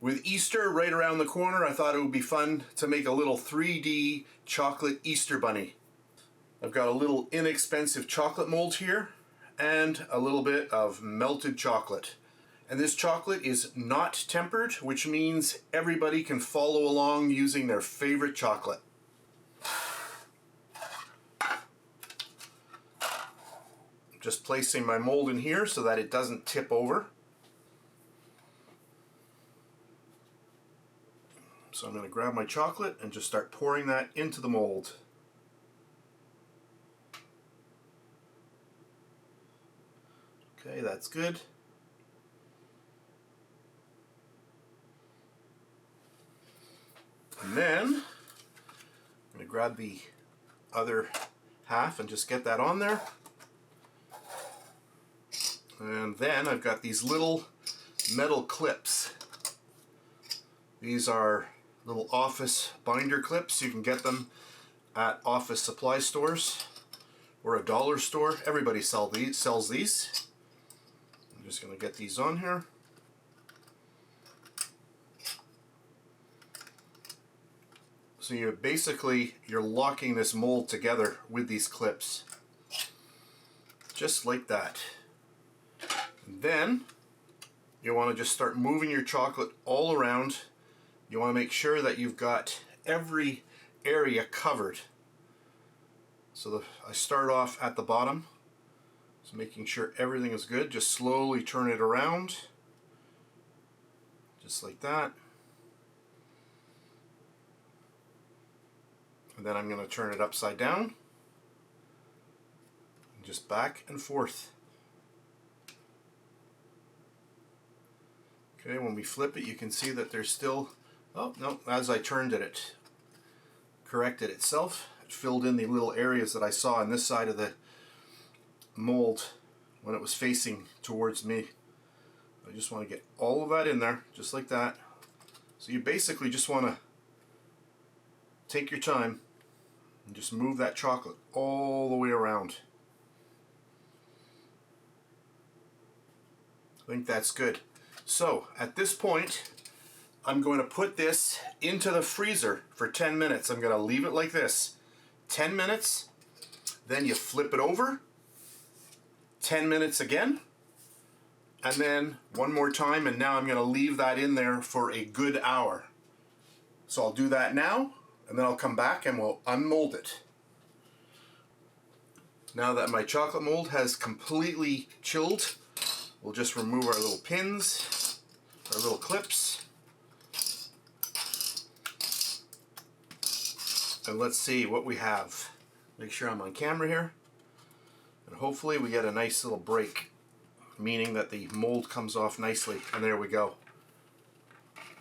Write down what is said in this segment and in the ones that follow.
With Easter right around the corner, I thought it would be fun to make a little 3D chocolate Easter bunny. I've got a little inexpensive chocolate mold here and a little bit of melted chocolate. And this chocolate is not tempered, which means everybody can follow along using their favorite chocolate. Just placing my mold in here so that it doesn't tip over. So I'm going to grab my chocolate and just start pouring that into the mold. Okay, that's good. And then I'm going to grab the other half and just get that on there. And then I've got these little metal clips. These are little office binder clips. You can get them at office supply stores or a dollar store. Everybody sells these. I'm just going to get these on here. So you're locking this mold together with these clips. Just like that. And then you want to just start moving your chocolate all around. You want to make sure that you've got every area covered. So I start off at the bottom, so making sure everything is good. Just slowly turn it around, just like that. And then I'm going to turn it upside down, and just back and forth. Okay, when we flip it, you can see that there's still, oh no, as I turned it, it corrected itself. It filled in the little areas that I saw on this side of the mold when it was facing towards me. I just want to get all of that in there, just like that. So you basically just want to take your time and just move that chocolate all the way around. I think that's good. So at this point, I'm going to put this into the freezer for 10 minutes. I'm going to leave it like this. 10 minutes, then you flip it over. 10 minutes again, and then one more time, and now I'm going to leave that in there for a good hour. So I'll do that now, and then I'll come back and we'll unmold it. Now that my chocolate mold has completely chilled, we'll just remove our little pins, our little clips. And let's see what we have. Make sure I'm on camera here. And hopefully we get a nice little break, meaning that the mold comes off nicely. And there we go.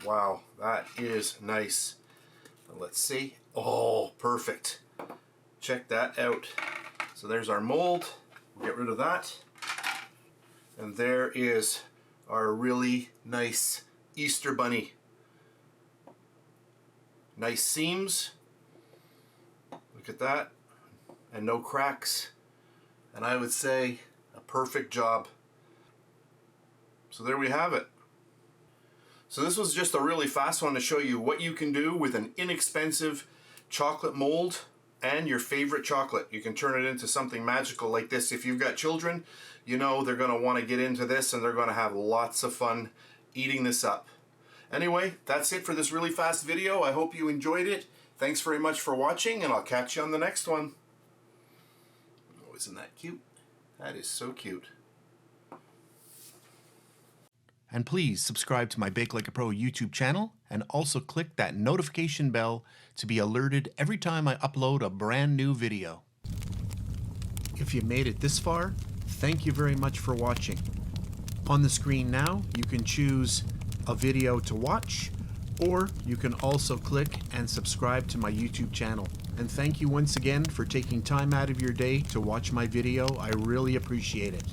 Wow, that is nice. Let's see. Oh, perfect. Check that out. So there's our mold. We'll get rid of that. And there is our really nice Easter bunny. Nice seams. Look at that. And no cracks. And I would say a perfect job. So there we have it. So this was just a really fast one to show you what you can do with an inexpensive chocolate mold and your favorite chocolate. You can turn it into something magical like this. If you've got children, you know they're going to want to get into this and they're going to have lots of fun eating this up. Anyway, that's it for this really fast video. I hope you enjoyed it. Thanks very much for watching, and I'll catch you on the next one. Oh, isn't that cute? That is so cute. And please subscribe to my BakeLikeAPro YouTube channel and also click that notification bell to be alerted every time I upload a brand new video. If you made it this far, thank you very much for watching. On the screen now, you can choose a video to watch, or you can also click and subscribe to my YouTube channel. And thank you once again for taking time out of your day to watch my video. I really appreciate it.